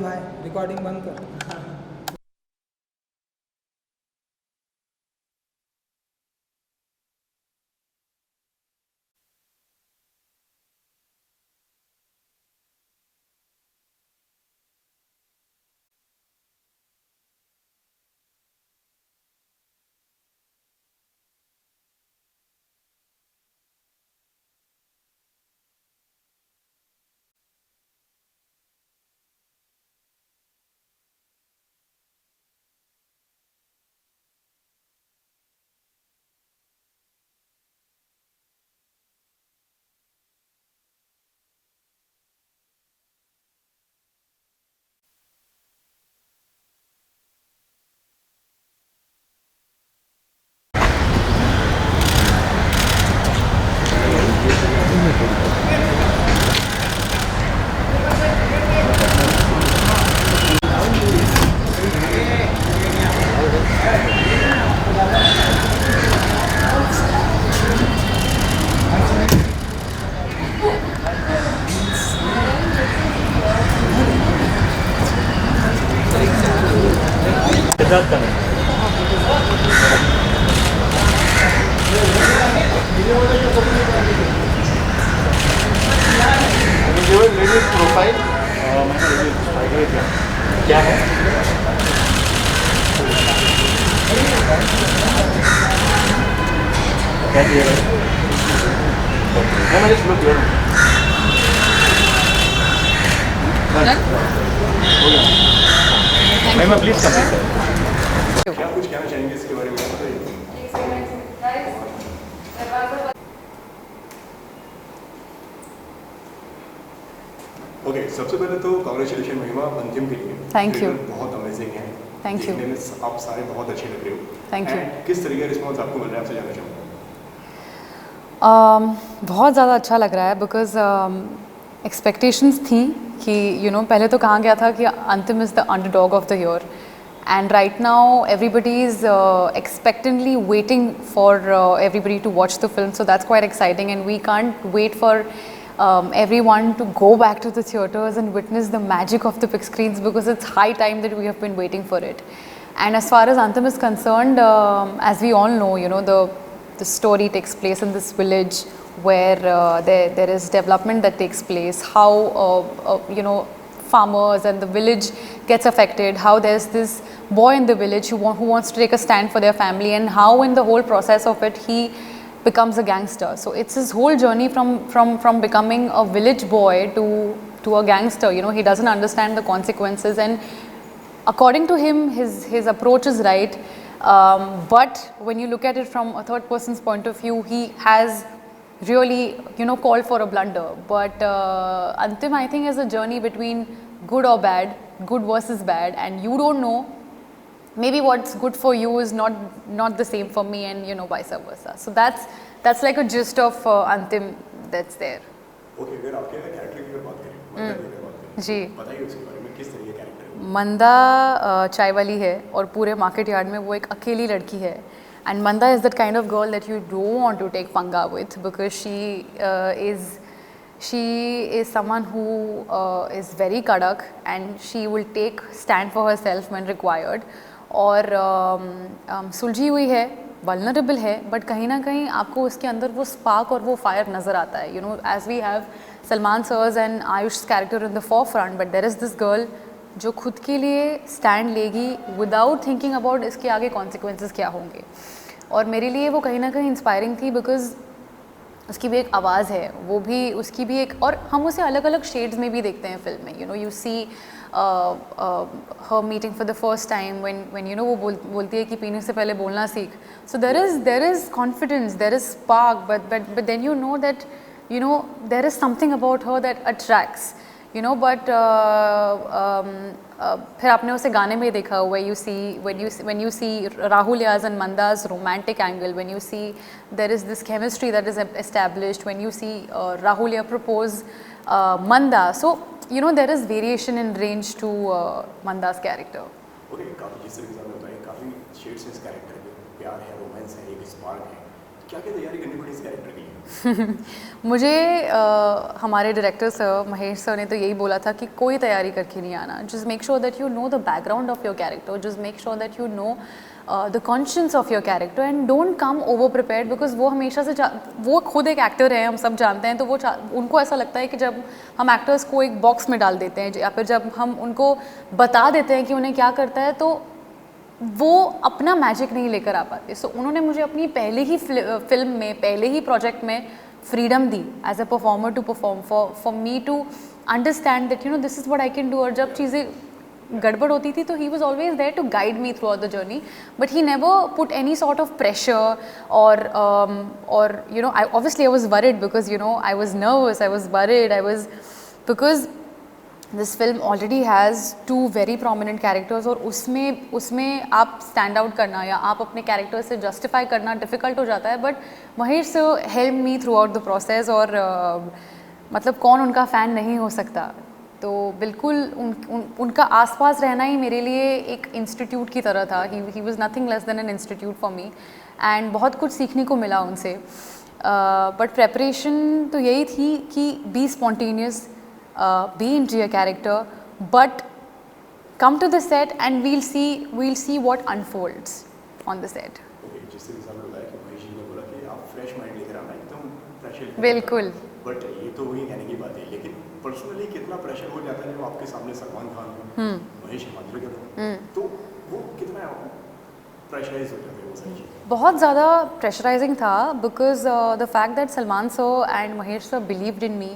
भाई रिकॉर्डिंग बंद कर। सिद्धार्थ का लेडीज प्रोफाइल क्या है क्या दिया मैं जस्ट लुक हियर मैं प्लीज कंप्लीट क्या कुछ कहना चाहेंगे इसके बारे में बताइए। ओके सबसे पहले तो कांग्रेचुलेशन महिमा अंतिम के लिए। Thank you. बहुत अमेजिंग है। Thank you. देखने में आप सारे बहुत अच्छे लग रहे हो। Thank you. किस तरीके का रिस्पॉन्स आपको मिल रहा है आपसे जानना चाहूँगा। बहुत ज़्यादा अच्छा लग रहा है बिकॉज एक्सपेक्टेशंस थी कि पहले तो कहा गया था कि Antim is the underdog of the year and right now everybody is expectantly waiting for everybody to watch the film, so that's quite exciting and we can't wait for everyone to go back to the theatres and witness the magic of the big screens because it's high time that we have been waiting for it. And as far as Antim is concerned, as we all know, the story takes place in this village where there is development that takes place, how farmers and the village gets affected, how there's this boy in the village who wants to take a stand for their family, and how in the whole process of it he becomes a gangster. So it's his whole journey from becoming a village boy to a gangster. He doesn't understand the consequences, and according to him his approach is right, but when you look at it from a third person's point of view, he has really called for a blunder. But Antim, I think, is a journey between good or bad, good versus bad, and you don't know, maybe what's good for you is not the same for me, and vice versa. So that's like a gist of Antim that's there. Okay अगर आपके character की बात करें, मंदा की अगर बात करें, जी। बताइए उसके बारे में किस तरह का कैरेक्टर है। मंदा चाय वाली है और पूरे मार्केट यार्ड में वो एक अकेली लड़की है, and Manda is that kind of girl that you don't want to take पंगा with because she is someone who is very kadak, and she will take stand for herself when required. और सुलझी हुई है, वल्नरेबल है, but कहीं ना कहीं आपको उसके अंदर वो स्पार्क और वो फायर नज़र आता है. As we have Salman sirs and Ayush character in the forefront, but there is this girl जो खुद के लिए स्टैंड लेगी विदाउट थिंकिंग अबाउट इसके आगे कॉन्सिक्वेंसेस क्या होंगे. और मेरे लिए वो कहीं ना कहीं इंस्पायरिंग थी बिकॉज उसकी भी एक आवाज़ है, वो भी उसकी भी एक, और हम उसे अलग अलग शेड्स में भी देखते हैं फिल्म में. You see her meeting for the first time when वो बोलती है कि पीने से पहले बोलना सीख. So there is confidence, there is spark, but then you know that there is something about her that attracts. But फिर आपने उसे गाने में देखा हुआ है. when you see Rahul Yaz and Manda's romantic angle, when you see there is this chemistry that is established, when you see Rahul Yaz propose Manda, so there is variation in range to Manda's character. Okay काफ़ी जिस तरीके से आपने बताया काफ़ी shades इस character में, प्यार है, रोमांस है, एक स्पार्क है. क्या क्या तैयारी करनी पड़ी इस कैरेक्टर के लिए? मुझे हमारे डायरेक्टर सर महेश सर ने तो यही बोला था कि कोई तैयारी करके नहीं आना, just make sure that you know the background of your character, just make sure that you know the conscience of your character and don't come over prepared, because वो हमेशा से वो खुद एक एक्टर है, हम सब जानते हैं, तो वो उनको ऐसा लगता है कि जब हम एक्टर्स को एक बॉक्स में डाल देते हैं या फिर जब हम उनको बता देते हैं कि उन्हें क्या करता है, तो वो अपना मैजिक नहीं लेकर आ पाते. सो उन्होंने मुझे अपनी पहले ही फिल्म में, पहले ही प्रोजेक्ट में फ्रीडम दी as a performer to perform, for me to understand that you know this is what I can do. और जब चीज़ें गड़बड़ होती थी तो he was always there to guide me throughout the journey, but he never put any sort of pressure और you know I obviously I was worried because you know I was nervous, I was worried, I was because this film already has 2 very prominent characters और उसमें आप stand out करना या आप अपने character से justify करना डिफ़िकल्ट हो जाता है. बट महेश से help me throughout the process और मतलब कौन उनका फ़ैन नहीं हो सकता. तो बिल्कुल उनका आसपास रहना ही मेरे लिए एक इंस्टीट्यूट की तरह था. He was nothing less than an institute for me and बहुत कुछ सीखने को मिला उनसे. बट प्रेपरेशन तो यही थी कि be spontaneous, be into your character, but come to the set and we'll see what unfolds on the set. Okay, जिस तरीके से आपने बताया कि महेश जी ने बोला कि आप फ्रेश माइंड लेकर आना, एकदम प्रेशर. बिल्कुल. बट ये तो वही कहने की बात है, लेकिन पर्सनली कितना प्रेशर हो जाता है जब आपके सामने सलमान खान, महेश हिमाद्री, तो वो कितना प्रेशराइज हो जाते हैं वो सारी चीज़ें? बहुत ज़्यादा प्रेशराइजिंग था because the fact that Salman sir and Mahesh sir believed in me,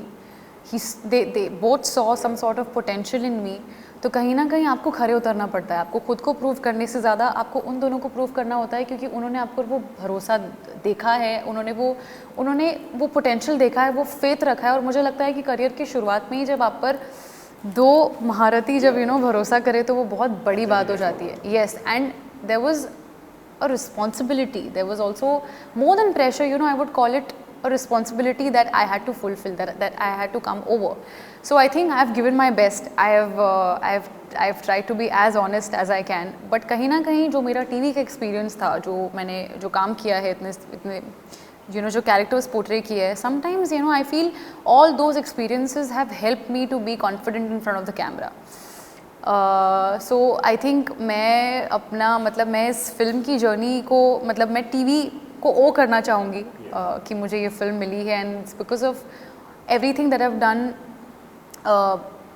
they both saw some sort of potential in me. तो कहीं ना कहीं आपको खरे उतरना पड़ता है. आपको खुद को प्रूव करने से ज़्यादा आपको उन दोनों को प्रूव करना होता है, क्योंकि उन्होंने आपको वो भरोसा देखा है, उन्होंने वो पोटेंशियल देखा है, वो फेथ रखा है. और मुझे लगता है कि करियर की शुरुआत में ही जब आप पर 2 महारथी जब भरोसा करे तो वो बहुत बड़ी बात हो जाती है. Yes, and there was a responsibility, there was also more than pressure, I would call it a responsibility that I had to fulfill, that I had to come over. So I think I have given my best. I have tried to be as honest as I can. But कहीं ना कहीं जो मेरा TV का experience था, जो काम किया है, इतने जो कैरेक्टर्स पोर्ट्रे किए हैं, sometimes I feel all those experiences have helped me to be confident in front of the camera. So I think मैं इस फिल्म की जर्नी को मैं टीवी को ओ करना चाहूँगी कि मुझे ये फिल्म मिली है, and it's because of everything that I have done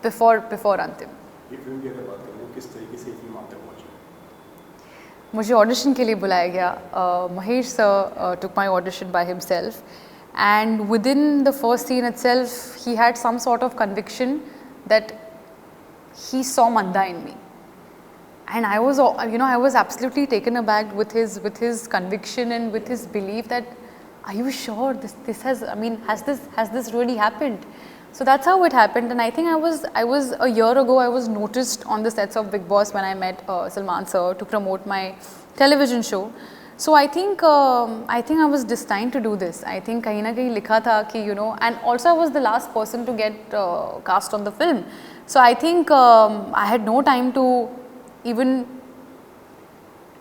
before अंतिम. ये फिल्म की अगर बात करें तो किस तरीके से फिल्म आप तक पहुंची? मुझे ऑडिशन के लिए बुलाया गया. Mahesh sir took my audition by himself, and within the first scene itself he had some sort of conviction that he saw Manda in me, and I was absolutely taken aback with his conviction and with his belief that, are you sure this has this really happened? So that's how it happened. And I think I was a year ago I was noticed on the sets of Big Boss when I met Salman sir to promote my television show. So I think I was destined to do this. I think kahin na kahin likha tha ki and also I was the last person to get cast on the film. So I think I had no time to even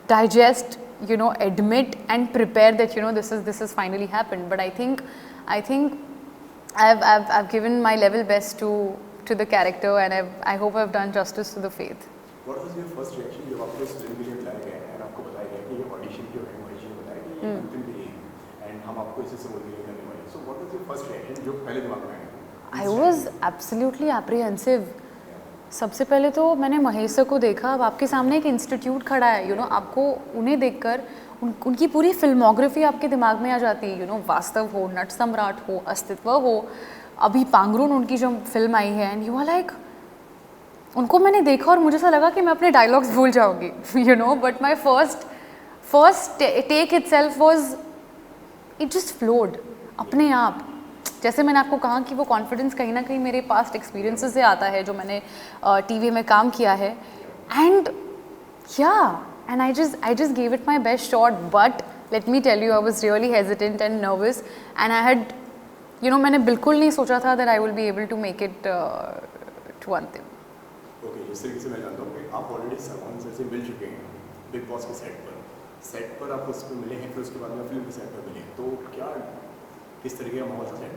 digest, admit and prepare that this has finally happened. But I think I've given my level best to the character, and I hope I've done justice to the faith. What was your first reaction जब आपको इस film के लिए बुलाया गया और आपको बताया गया कि ये ऑडिशन जो है महेश जी ने बताया कि ये अंतिम के लिए है एंड हम आपको इसे सबोर्ट करने वाले हैं? So what was your first reaction जो पहले दिमाग में आया? I was absolutely apprehensive. सबसे पहले तो मैंने महेश सर को देखा. अब आपके सामने एक इंस्टीट्यूट खड़ा है, आपको उन्हें देखकर उनकी पूरी फिल्मोग्राफी आपके दिमाग में आ जाती है. वास्तव हो, नट सम्राट हो, अस्तित्व हो, अभी पांगरून उनकी जो फिल्म आई है, एंड यू आर लाइक, उनको मैंने देखा और मुझे ऐसा लगा कि मैं अपने डायलॉग्स भूल जाऊंगी, but my first take itself was, it just flowed अपने आप. जैसे मैंने आपको कहा कि वो कॉन्फिडेंस कहीं ना कहीं मेरे पास्ट एक्सपीरियंसेस से आता है, जो मैंने टीवी में काम किया है, and I just give it my best shot. But let me tell you, I was really hesitant and nervous, and I had मैंने बिल्कुल नहीं सोचा था that I will be able to make it to अंतिम. Okay, जिस तरीके से मैं जानता हूँ कि आप ऑलरेडी सलमान सर से मिल चुके हैं बिग बॉस के सेट पर, सेट पर आप उस पे मिले हैं, फिर उसके बाद में फिल्म के सेट पर मिले हैं, तो क्या किस तरीके का माहौल था सेट?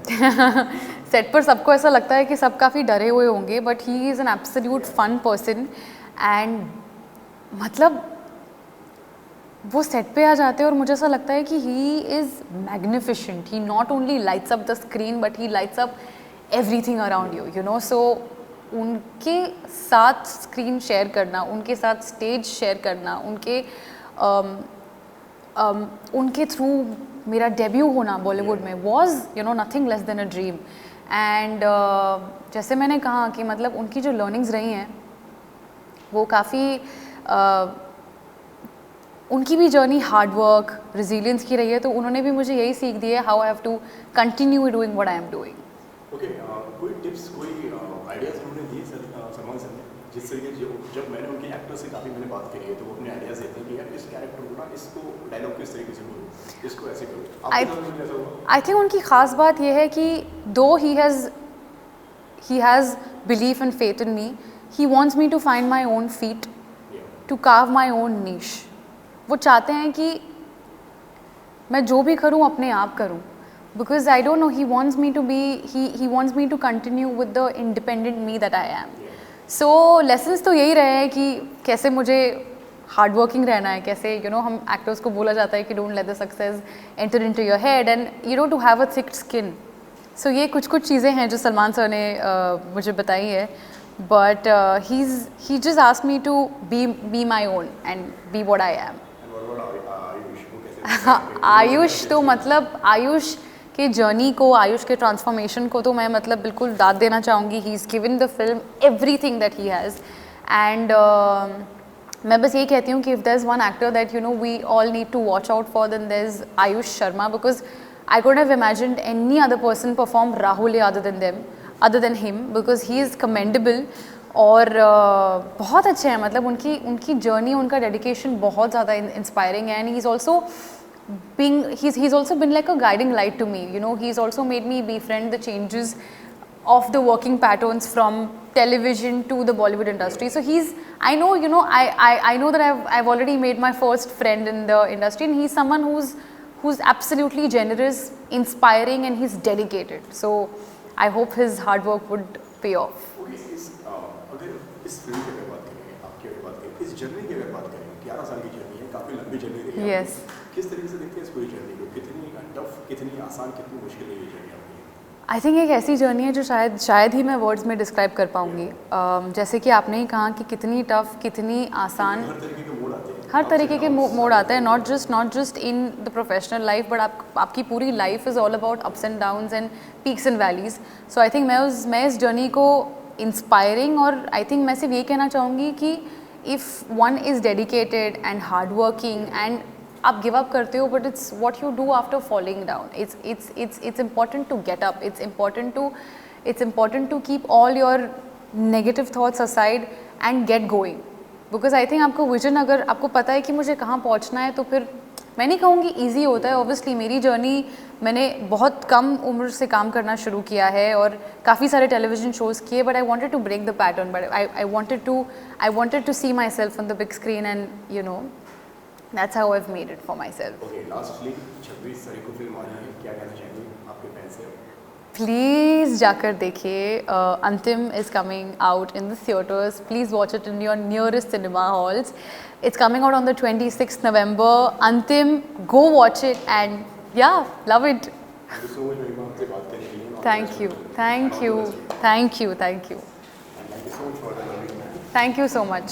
सेट पर सबको ऐसा लगता है कि सब काफ़ी डरे हुए होंगे, but he is an absolute fun person and मतलब वो सेट पे आ जाते हैं और मुझे ऐसा लगता है कि he is magnificent. He not only lights up the screen but he lights up everything around you, you know. So उनके साथ स्क्रीन शेयर करना, उनके साथ स्टेज शेयर करना, उनके थ्रू मेरा डेब्यू होना बॉलीवुड में was you know nothing less than a dream. And जैसे मैंने कहा कि मतलब उनकी जो लर्निंग्स रही हैं वो काफ़ी उनकी भी जर्नी हार्ड वर्क रिजिलियंस की रही है, तो उन्होंने भी मुझे यही सीख दी है how I have to continue doing what I am doing. Okay, कोई टिप्स, कोई आइडियाज़ उन्होंने दिए सलमान सर ने, जिस तरीके जो जब मैंने उनके एक्टर से काफ़ी मैंने बात करी है तो वो अपने आइडियाज़ देते हैं कि यार इस कैरेक्टर को ना, इसको डायलॉग किस तरीके से बोलो, इसको ऐसे करो. आपके साथ भी ऐसा हुआ? आई थिंक उनकी ख़ास बात यह है कि दो he has belief and faith in me, he wants me to find my own feet, to carve my own niche. वो चाहते हैं कि मैं जो भी करूं अपने आप करूं, because I don't know, he wants me to be, he wants me to continue with the independent me that I am. So lessons तो यही रहे हैं कि कैसे मुझे हार्ड वर्किंग रहना है, कैसे यू नो हम एक्टर्स को बोला जाता है कि don't let the success enter into your head and you know to have a thick skin. So ये कुछ चीज़ें हैं जो सलमान सर ने मुझे बताई है. But he just asked me to be my own and be what I am. Ayush तो मतलब आयुष के जर्नी को, आयुष के ट्रांसफॉर्मेशन को तो मैं मतलब बिल्कुल दाद देना चाहूँगी. He is given the film everything that he has. And मैं बस यही कहती हूँ कि if there is one actor that you know we all need to watch out for, then there is Ayush Sharma, because I couldn't have imagined any other person perform Rahul other than him, because he is commendable. और बहुत अच्छे हैं, मतलब उनकी journey, उनका dedication बहुत ज़्यादा inspiring है. And he is also been like a guiding light to me, you know. He is also made me befriend the changes of the working patterns from television to the Bollywood industry. So I know, you know, I know that I've already made my first friend in the industry, and he's someone who's absolutely generous, inspiring, and he's dedicated. So I hope his hard work would pay off. अगर इस film की अगर बात करें, आपकी अगर बात करें, इस जर्नी की अगर बात करें, 11 साल की जर्नी है, काफ़ी लंबी जर्नी रही है. Yes. किस तरीके से देखते हैं इस पूरी जर्नी को? कितनी टफ, कितनी आसान, कितनी मुश्किल है ये जर्नी आपकी? आई थिंक एक ऐसी जर्नी है जो शायद ही मैं वर्ड्स में डिस्क्राइब कर पाऊँगी. जैसे कि आपने ही कहा कि कितनी टफ, कितनी आसान, हर तरीके के मोड़ आते हैं, हर तरीके के मोड आते हैं. Not just in the professional life, but आपकी पूरी life is all about ups and downs and peaks and valleys. So I think मैं इस जर्नी को इंस्पायरिंग, और आई थिंक मैं सिर्फ ये कहना चाहूँगी कि if one is dedicated and hard working and आप गिव अप करते हो, but it's what you do after falling down. It's important to get up. It's important to keep all your negative thoughts aside and get going. Because I think आपको vision, अगर आपको पता है कि मुझे कहाँ पहुँचना है, तो फिर मैं नहीं कहूँगी ईजी होता है. ऑब्वियसली मेरी जर्नी, मैंने बहुत कम उम्र से काम करना शुरू किया है और काफ़ी सारे टेलीविजन शोज़ किए, but I wanted to break the pattern. But I wanted to see myself on the big screen, and you know that's how I have made it for myself. Okay, lastly 26 तारीख को film आ रही है, क्या कहना चाहेंगे आपके fans से? Please जाकर देखिए. अंतिम is coming out in the theatres. Please watch it in your nearest cinema halls. It's coming out on the 26th November. Antim, go watch it and yeah, love it. Thank you so much, Mahima, आपसे बात करने के लिए. Thank you. And thank you so much for the lovely. Thank you so much.